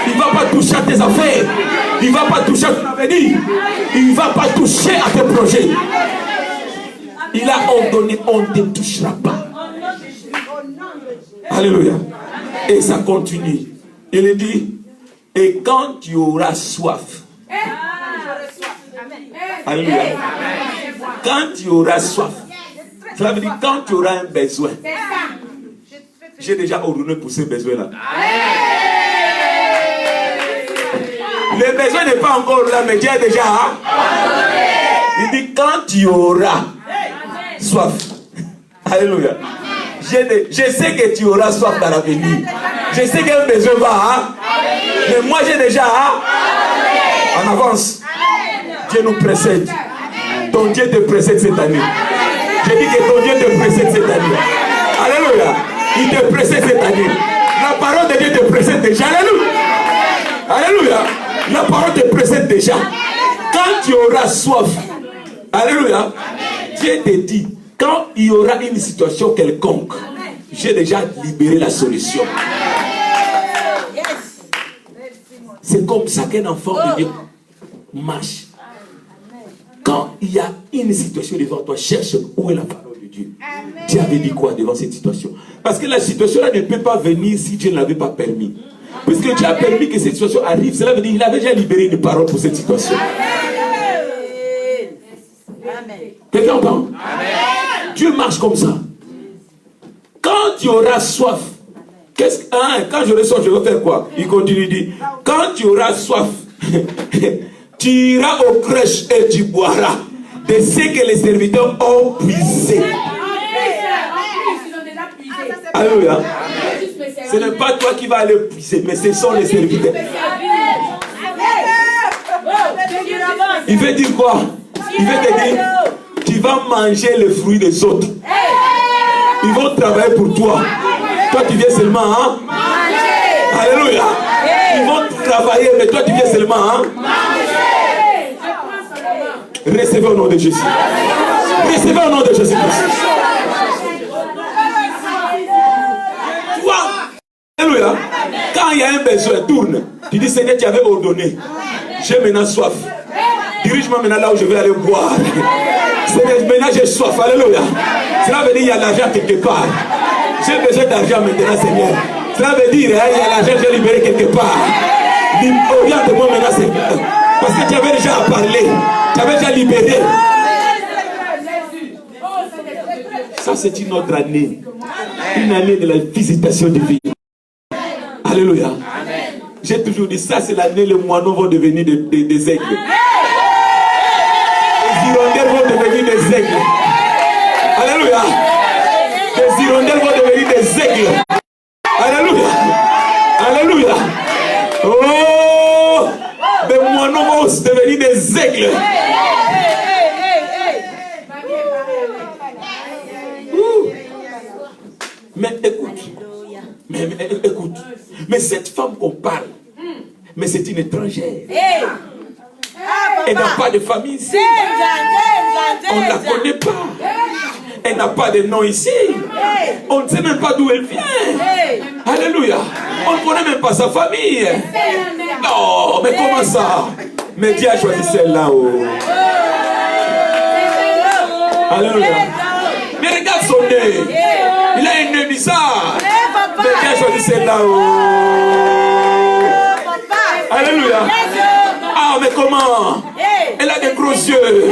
Speaker 1: Il ne va pas toucher à tes affaires. Il ne va pas toucher à ton avenir. Il ne va pas toucher à tes projets. Il a ordonné, on ne te touchera pas. Alléluia. Et ça continue. Il dit, et quand tu auras soif. Alléluia. Quand tu auras soif. Cela veut dire quand tu auras un besoin. J'ai déjà ordonné pour ces besoins-là. Le besoin n'est pas encore là, mais Dieu a déjà. Il dit quand tu auras soif. Alléluia. Je sais que tu auras soif dans l'avenir. Je sais qu'un besoin va. Mais moi j'ai déjà. En avance. Dieu nous précède. Ton Dieu te précède cette année. Je dis que ton Dieu te précède cette année. Alléluia. Il te précède cette année. La parole de Dieu te précède déjà. Alléluia. Alléluia. La parole te précède déjà. Quand tu auras soif. Alléluia. Dieu te dit, quand il y aura une situation quelconque, j'ai déjà libéré la solution. C'est comme ça qu'un enfant de Dieu marche. Quand il y a une situation devant toi, cherche où est la parole de Dieu. Dieu avait dit quoi devant cette situation? Parce que la situation-là ne peut pas venir si Dieu ne l'avait pas permis. Puisque Dieu a permis que cette situation arrive, cela veut dire qu'il avait déjà libéré une parole pour cette situation. Quelqu'un entend? Dieu marche comme ça. Quand tu auras soif, quand j'aurai soif, je vais faire quoi? Il continue, il dit, quand tu auras soif, tu iras aux crèches et tu boiras de ce que les serviteurs ont puisé. Alléluia. Ce n'est pas toi qui vas aller puiser, mais ce sont les serviteurs. Il veut dire quoi? Il veut te dire, tu vas manger le fruit des autres. Ils vont travailler pour toi. Toi, tu viens seulement, hein? Alléluia. Ils vont travailler, mais toi, tu viens seulement, hein? Recevez au nom de Jésus. Recevez au nom de Jésus-Christ. Toi, alléluia. Quand il y a un besoin, tourne. Tu dis, Seigneur, tu avais ordonné. J'ai maintenant soif. Dirige-moi maintenant là où je vais aller boire. Seigneur, maintenant j'ai soif. Alléluia. Cela veut dire qu'il y a l'argent quelque part. J'ai besoin d'argent maintenant, Seigneur. Cela veut dire qu'il y a l'argent, j'ai libéré quelque part. Oriente-moi maintenant, Seigneur. Parce que tu avais déjà parlé. Tu avais déjà libéré. Ça, c'est une autre année. Une année de la visitation divine. Alléluia. J'ai toujours dit ça, c'est l'année les moineaux vont devenir des aigles. Les hirondelles vont devenir des aigles. Alléluia. Les hirondelles vont devenir des aigles. Alléluia. Alléluia. Oh, les moineaux vont devenir des aigles. Mais écoute, mais cette femme qu'on parle, mais c'est une étrangère. Elle n'a pas de famille ici. On ne la connaît pas. Elle n'a pas de nom ici. On ne sait même pas d'où elle vient. Alléluia. On ne connaît même pas sa famille. Non, mais comment ça? Mais Dieu a choisi celle-là. Oh. Alléluia. Mais regarde son nez. Il a une nez bizarre. Mais Dieu a choisi celle-là. Oh. Alléluia. Ah, mais comment? Elle a des gros yeux.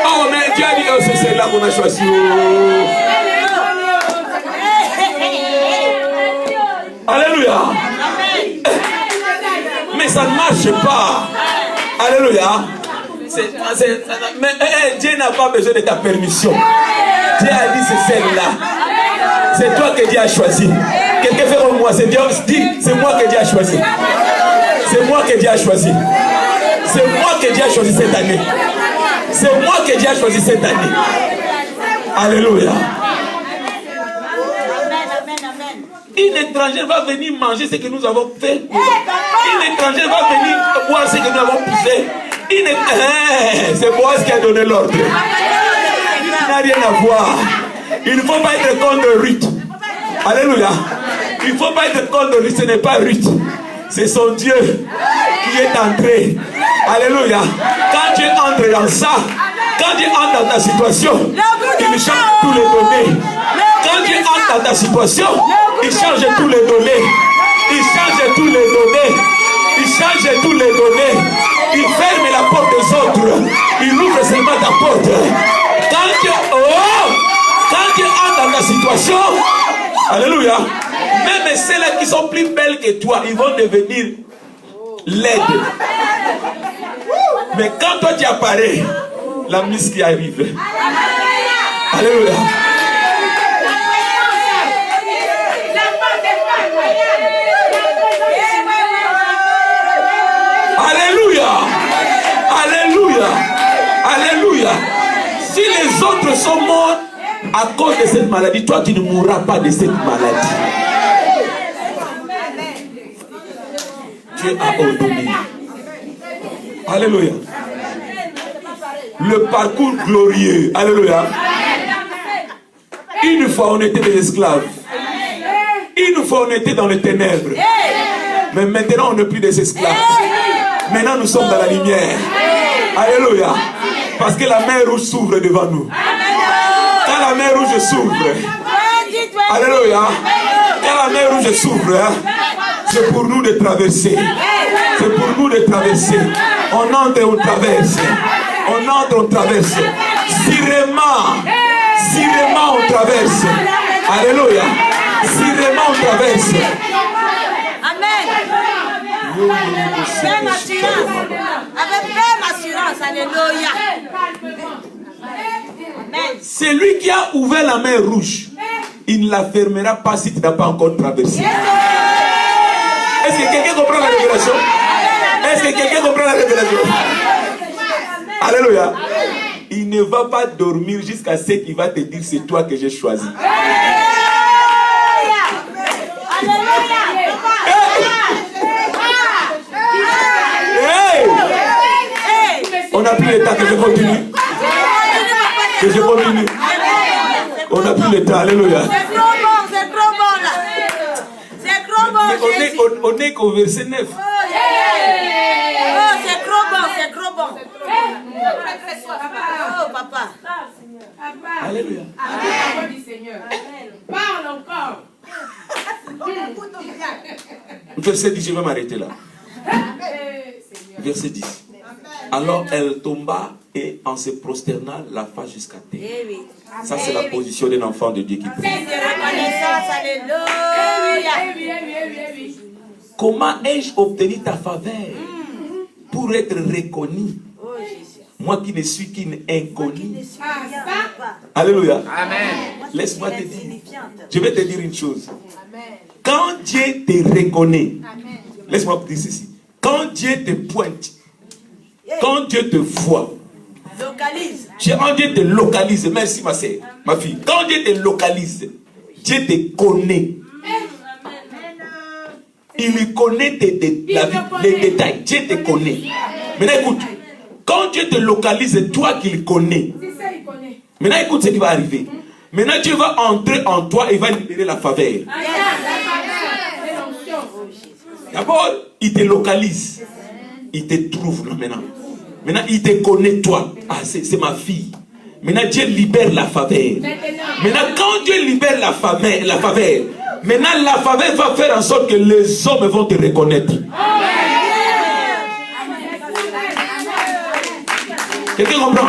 Speaker 1: Oh, mais Dieu a dit, oh, c'est celle-là qu'on a choisi. Oh. Alléluia. Mais ça ne marche pas. Alléluia. Mais Dieu n'a pas besoin de ta permission. Dieu a dit c'est celle-là. C'est toi que Dieu a choisi. Quelqu'un fait comme moi. C'est Dieu dit, c'est moi que Dieu a choisi. C'est moi que Dieu a choisi. C'est moi que Dieu a choisi cette année. C'est moi que Dieu a choisi cette année. Alléluia. Une étrangère va venir manger ce que nous avons fait. Une étrangère va venir boire ce que nous avons poussé. C'est Boaz qui a donné l'ordre. Il n'a rien à voir. Il ne faut pas être contre Ruth. Alléluia. Il ne faut pas être contre Ruth. Ce n'est pas Ruth. C'est son Dieu qui est entré. Alléluia. Quand Dieu entre dans ça, quand Dieu entre dans ta situation, il change tous les données. Quand Dieu entre dans ta situation, il change tous les données. Il change tous les données. Il change tous les données. Il ferme la porte des autres. Il ouvre seulement ta porte. Quand Dieu entre dans ta situation, alléluia, même celles qui sont plus belles que toi, ils vont devenir laides. Mais quand toi tu apparais, la mise qui arrive. Alléluia. Alléluia. Alléluia. Alléluia. Si les autres sont morts à cause de cette maladie, toi tu ne mourras pas de cette maladie. Dieu a ordonné. Alléluia. Le parcours glorieux. Alléluia. Une fois on était des esclaves. Une fois on était dans les ténèbres. Mais maintenant on n'est plus des esclaves. Maintenant nous sommes dans la lumière. Alléluia. Parce que la mer rouge s'ouvre devant nous. Quand la mer rouge s'ouvre. Alléluia. Quand la mer rouge s'ouvre, c'est pour nous de traverser. C'est pour nous de traverser. On entre, on traverse. On entre, on traverse. Sirement, on traverse. Alléluia. Sirement, on traverse.
Speaker 2: Amen. Pleine assurance. Avec pleine assurance. Alléluia. Amen.
Speaker 1: C'est lui qui a ouvert la mer rouge. Il ne la fermera pas si tu n'as pas encore traversé. Est-ce que quelqu'un comprend la révélation? Est-ce que quelqu'un comprend la révélation? Alléluia. Il ne va pas dormir jusqu'à ce qu'il va te dire c'est toi que j'ai choisi. On n'a plus le temps que je continue. Que je continue. On n'a plus le temps. Alléluia.
Speaker 2: C'est trop bon, c'est trop bon là. C'est trop bon.
Speaker 1: On est qu'au verset 9.
Speaker 2: Oh, c'est trop bon, c'est trop bon. Oh, papa.
Speaker 1: Alléluia.
Speaker 3: Parle encore.
Speaker 1: Verset 10, je vais m'arrêter là. Verset 10. Alors elle tomba et en se prosternant la face jusqu'à terre. Ça c'est la position d'un enfant de Dieu qui prie. Comment ai-je obtenu ta faveur pour être reconnu? Moi qui ne suis qu'une inconnue. Alléluia. Amen. Laisse-moi te dire. Je vais te dire une chose. Quand Dieu te reconnaît, laisse-moi dire ceci. Quand Dieu te pointe, quand Dieu te voit, quand Dieu te localise, merci ma soeur, ma fille, quand Dieu te localise, Dieu te connaît. Il connaît les détails. Dieu te connaît. Maintenant écoute, quand Dieu te localise, toi qu'il connaît. Maintenant écoute ce qui va arriver. Maintenant Dieu va entrer en toi et va libérer la faveur. D'abord, il te localise. Il te trouve là maintenant. Maintenant, il te connaît toi. Ah, c'est ma fille. Maintenant, Dieu libère la faveur. Maintenant, quand Dieu libère la faveur, maintenant, la faveur va faire en sorte que les hommes vont te reconnaître. Quelqu'un comprend?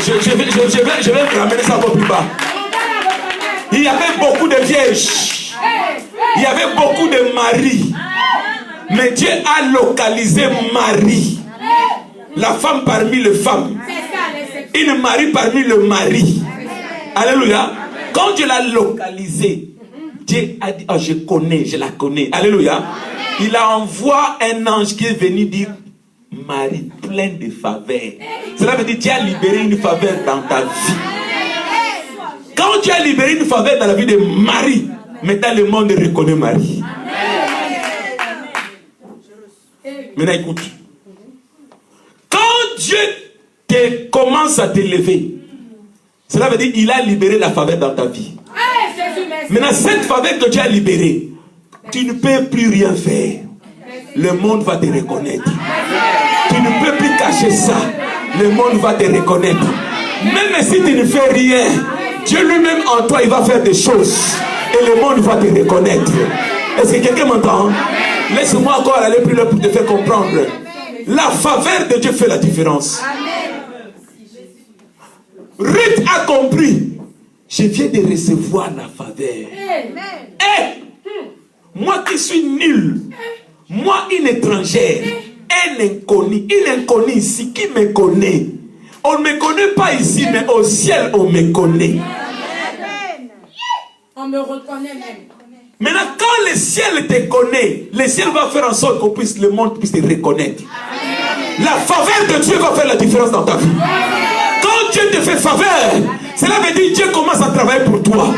Speaker 1: Je vais ramener ça un peu plus bas. Il y avait beaucoup de vierges. Il y avait beaucoup de maris. Mais Dieu a localisé Marie. La femme parmi les femmes. Une Marie parmi le mari. Alléluia. Quand Dieu l'a localisé, Dieu a dit, oh, je la connais. Alléluia. Il a envoyé un ange qui est venu dire, Marie pleine de faveur. Cela veut dire Dieu a libéré une faveur dans ta vie. Quand Dieu a libéré une faveur dans la vie de Marie, maintenant le monde reconnaît Marie. Maintenant écoute. Quand Dieu commence à t'élever, cela veut dire qu'il a libéré la faveur dans ta vie. Maintenant cette faveur que Dieu a libérée, tu ne peux plus rien faire. Le monde va te reconnaître. Tu ne peux plus cacher ça. Le monde va te reconnaître. Même si tu ne fais rien, Dieu lui-même en toi, il va faire des choses. Et le monde va te reconnaître. Est-ce que quelqu'un m'entend? Laisse-moi encore aller plus loin pour te faire comprendre. La faveur de Dieu fait la différence. Ruth a compris. Je viens de recevoir la faveur. Et moi qui suis nul, moi une étrangère, un inconnu ici qui me connaît. On ne me connaît pas ici, mais au ciel on me connaît.
Speaker 2: On me reconnaît même.
Speaker 1: Maintenant, quand le ciel te connaît, le ciel va faire en sorte que le monde puisse te reconnaître. La faveur de Dieu va faire la différence dans ta vie. Quand Dieu te fait faveur, cela veut dire que Dieu commence à travailler pour toi.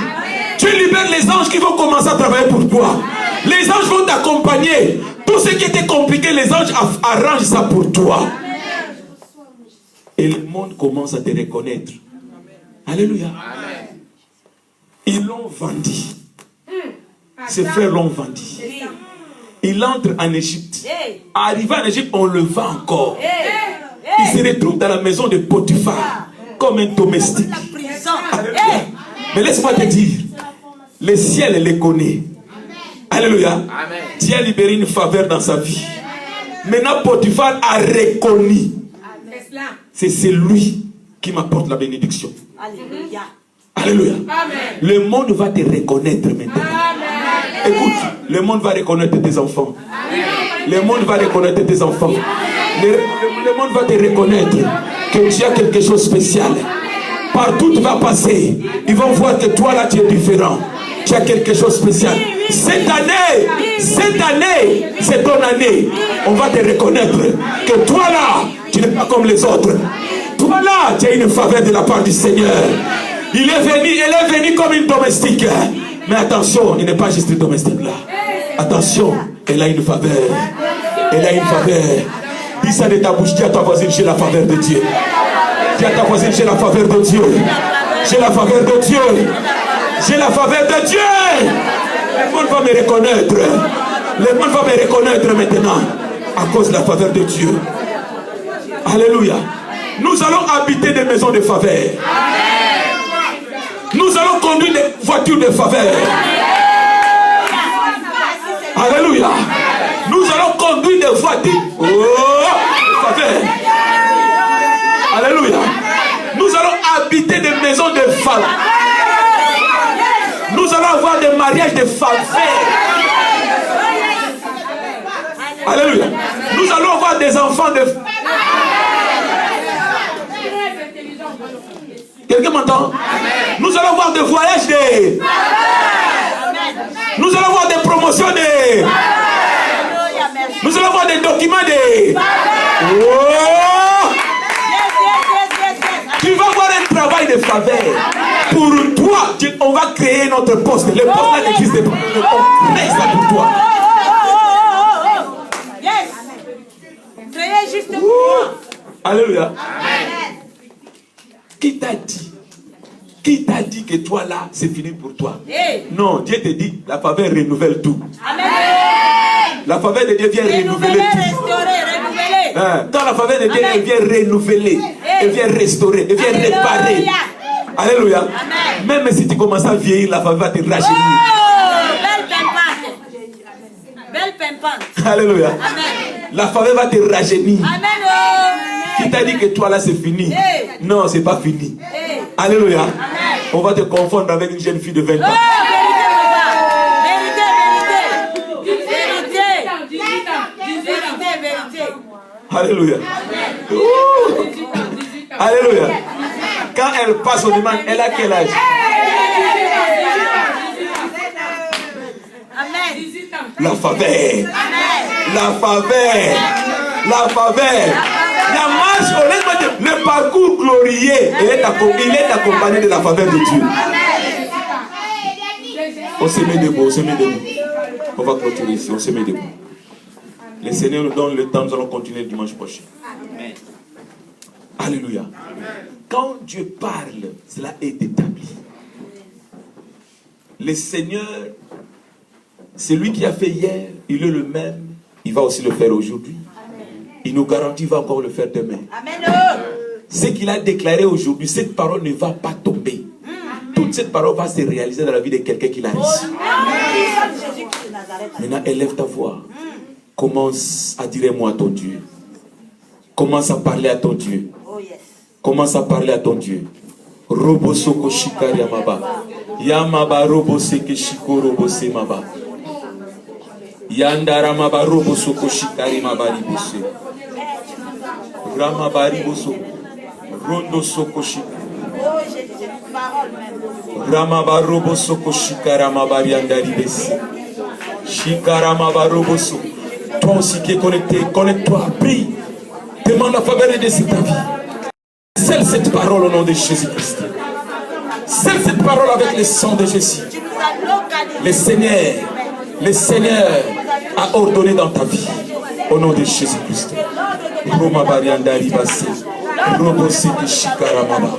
Speaker 1: Dieu libère les anges qui vont commencer à travailler pour toi. Les anges vont t'accompagner. Tout ce qui était compliqué, les anges arrangent ça pour toi. Et le monde commence à te reconnaître. Alléluia. Ils l'ont vendu. Ses frères l'ont vendu. Il entre en Égypte. Arrivé en Égypte, on le vend encore. Il se retrouve dans la maison de Potiphar comme un domestique. Mais laisse-moi te dire, le ciel les connaît. Alléluia. Dieu a libéré une faveur dans sa vie. Maintenant, Potiphar a reconnu. C'est celui qui m'apporte la bénédiction.
Speaker 2: Alléluia.
Speaker 1: Alléluia. Le monde va te reconnaître maintenant. Écoute, le monde va reconnaître tes enfants. Le monde va reconnaître tes enfants. Le monde va te reconnaître que tu as quelque chose de spécial. Partout tu vas passer, ils vont voir que toi là tu es différent. Tu as quelque chose de spécial. Cette année, c'est ton année. On va te reconnaître que toi là, tu n'es pas comme les autres. Toi là, tu as une faveur de la part du Seigneur. Elle est venue comme une domestique. Mais attention, il n'est pas juste une domestique là. Attention, elle a une faveur. Elle a une faveur. Dis ça de ta bouche, dis à ta voisine, j'ai la faveur de Dieu. Dis à ta voisine, j'ai la faveur de Dieu. J'ai la faveur de Dieu. J'ai la faveur de Dieu. Le monde va me reconnaître. Le monde va me reconnaître maintenant à cause de la faveur de Dieu. Alléluia. Nous allons habiter des maisons de faveur. Nous allons conduire des voitures de faveur. Alléluia. Nous allons conduire des voitures de faveur. Alléluia. Nous allons habiter des maisons de faveur. Nous allons avoir des mariages de faveur. Alléluia. Nous allons avoir des enfants de faveur. Quelqu'un m'entend? Nous allons voir des voyages de... Nous allons voir des promotions de... Nous allons voir des documents de... Oh! Tu vas voir un travail de faveur. Pour toi, on va créer notre poste. Le poste là n'existe pas. On crée ça pour toi.
Speaker 2: Créez juste pour moi.
Speaker 1: Alléluia. Qui t'a dit? Qui t'a dit que toi là, c'est fini pour toi? Non, Dieu te dit, la faveur renouvelle tout.
Speaker 2: Amen.
Speaker 1: La faveur de Dieu vient renouveler. Quand la faveur de Dieu vient renouveler, elle vient restaurer, elle vient réparer. Alléluia. Même si tu commences à vieillir, la faveur va te rajeunir.
Speaker 2: Belle pimpante.
Speaker 1: Alléluia.
Speaker 2: Amen.
Speaker 1: La faveur va te rajeunir.
Speaker 2: Amen.
Speaker 1: Qui t'a dit que toi là c'est fini? Non, c'est pas fini. Alléluia. Amen. On va te confondre avec une jeune fille de 20 ans.
Speaker 2: Vérité.
Speaker 1: Alléluia. Alléluia. Quand elle passe au demande, elle a quel âge?
Speaker 2: Amen.
Speaker 1: La faveur. La faveur. La faveur. La marche, honnêtement, le parcours glorieux, il est accompagné de la faveur de Dieu. On se met debout, on se met debout. On va clôturer ici, on se met debout. Le Seigneur nous donne le temps, nous allons continuer le dimanche prochain. Amen. Alléluia. Quand Dieu parle, cela est établi. Le Seigneur, c'est lui qui a fait hier, il est le même, il va aussi le faire aujourd'hui. Il nous garantit qu'il va encore le faire demain. Amen. Ce qu'il a déclaré aujourd'hui, cette parole ne va pas tomber. Toute cette parole va se réaliser dans la vie de quelqu'un qui l'a reçu. Maintenant, élève ta voix. Commence à dire moi à ton Dieu. Commence à parler à ton Dieu. Commence à parler à ton Dieu. Robo soko shikari amaba. Yamaba robo seke shiko robo se maba. Yandara maba robo soko shikari mabari bose. Ramabari boso. Rondo soko shikari. Ramaba robo soko shikara mabari andari bese. Shikara maba robo soko. Toi aussi qui es connecté, connecte-toi, prie. Demande la faveur de ta vie. Seule cette parole au nom de Jésus-Christ. Seule cette parole avec le sang de Jésus. Le Seigneur a ordonné dans ta vie. Au nom de Jésus-Christ. Roma Barianda Ribase. Robo Siki Shikara Mama.